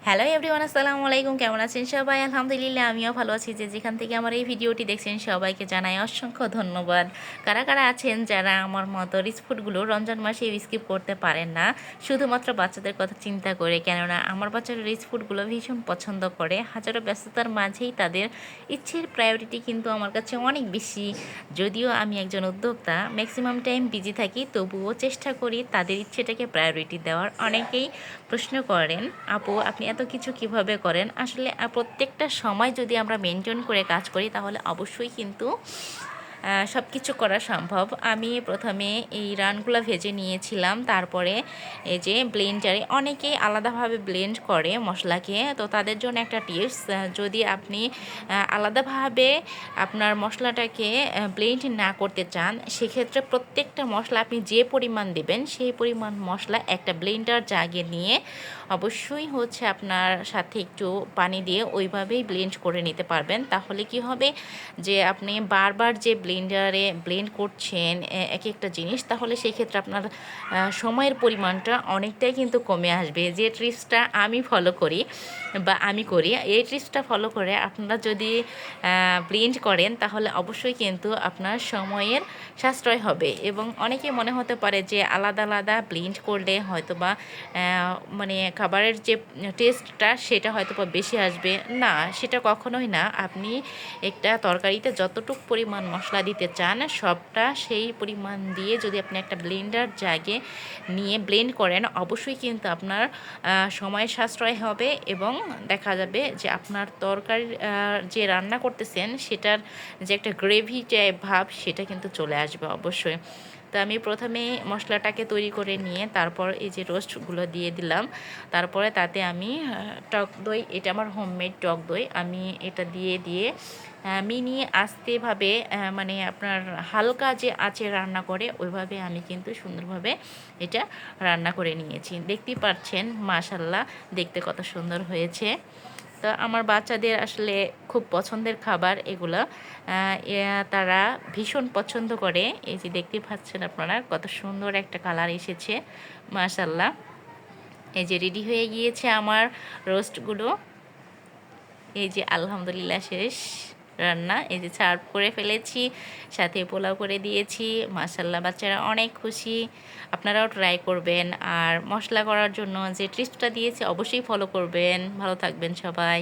Hello everyone, আসসালামু আলাইকুম। কেমন আছেন সবাই? আলহামদুলিল্লাহ, আমিও ভালো আছি। যে যেখান থেকে আমার এই ভিডিওটি দেখছেন সবাইকে জানাই অসংখ্য ধন্যবাদ। কারা কারা আছেন যারা আমার মতো রিচ ফুডগুলো রমজান মাসে স্কিপ করতে পারেন না, শুধুমাত্র বাচ্চাদের কথা চিন্তা করে? কেননা আমার বাচ্চারা রিচ ফুডগুলো ভীষণ পছন্দ করে। হাজারো ব্যস্ততার মাঝেই তাদের ইচ্ছের প্রায়োরিটি কিন্তু আমার কাছে অনেক বেশি। যদিও আমি একজন উদ্যোক্তা, ম্যাক্সিমাম টাইম বিজি থাকি, তবুও চেষ্টা করি তাদের ইচ্ছেটাকে প্রায়োরিটি দেওয়ার। অনেকেই প্রশ্ন করেন, আপু আপনি এত কিছু কিভাবে করেন? আসলে প্রত্যেকটা সময় যদি আমরা মেনটেন করে কাজ করি তাহলে অবশ্যই কিন্তু সব কিছু করা সম্ভব। আমি প্রথমে এই রানগুলো ভেজে নিয়েছিলাম, তারপরে এই যে ব্লেন্ডারে অনেকেই আলাদাভাবে ব্লেন্ড করে মশলাকে, তো তাদের জন্য একটা টিপস, যদি আপনি আলাদাভাবে আপনার মশলাটাকে ব্লেন্ড না করতে চান, সেক্ষেত্রে প্রত্যেকটা মশলা আপনি যে পরিমাণ দেবেন সেই পরিমাণ মশলা একটা ব্লেন্ডার জাগে নিয়ে অবশ্যই আপনার সাথে একটু পানি দিয়ে ওইভাবেই ব্লেন্ড করে নিতে পারবেন। তাহলে কি হবে যে আপনি বারবার যে ব্লেন্ডারে ব্লেন্ড করছেন এক একটা জিনিস, তাহলে সেক্ষেত্রে আপনার সময়ের পরিমাণটা অনেকটাই কিন্তু কমে আসবে। যে ট্রিক্সটা আমি ফলো করি বা আমি করি, এই ট্রিক্সটা ফলো করে আপনারা যদি ব্লেন্ড করেন তাহলে অবশ্যই কিন্তু আপনার সময়ের সাশ্রয় হবে। এবং অনেকে মনে হতে পারে যে আলাদা আলাদা ব্লেন্ড করলে হয়তো বা মানে খাবারের যে টেস্টটা সেটা হয়তো বা বেশি আসবে। না, সেটা কখনোই না। আপনি একটা তরকারিতে যতটুকু পরিমাণ মশলা দিতে চান সবটা সেই পরিমাণ দিয়ে যদি আপনি একটা ব্লেন্ডার জাগে নিয়ে ব্লেন্ড করেন, অবশ্যই কিন্তু আপনার সময় সাশ্রয় হবে এবং দেখা যাবে যে আপনার তরকারি যে রান্না করতেছেন সেটার যে একটা গ্রেভি টাইপ ভাব সেটা কিন্তু চলে আসবে অবশ্যই। তো আমি প্রথমে মশলাটাকে তৈরি করে নিয়ে তারপর এই যে রোস্টগুলো দিয়ে দিলাম। তারপরে তাতে আমি টক দই, এটা আমার হোমমেড টক দই, আমি এটা দিয়ে দিয়ে মিনি আস্তেভাবে মানে আপনার হালকা যে আঁচে রান্না করে ওইভাবে আমি কিন্তু সুন্দরভাবে এটা রান্না করে নিয়েছি। দেখতেই পাচ্ছেন মাশাল্লাহ দেখতে কত সুন্দর হয়েছে। তো আমার বাচ্চাদের আসলে খুব পছন্দের খাবার এগুলো, তারা ভীষণ পছন্দ করে। এই যে দেখতে পাচ্ছেন আপনারা কত সুন্দর একটা কালার এসেছে মাশাল্লাহ। এই যে রেডি হয়ে গিয়েছে আমার রোস্টগুলো। এই যে আলহামদুলিল্লাহ শেষ রান্না, এই যে সার্ভ করে ফেলেছি, সাথে পোলাও করে দিয়েছি। মাশাল্লাহ বাচ্চারা অনেক খুশি। আপনারাও ট্রাই করবেন। আর মশলা করার জন্য যে টিপসটা দিয়েছি অবশ্যই ফলো করবেন। ভালো থাকবেন সবাই।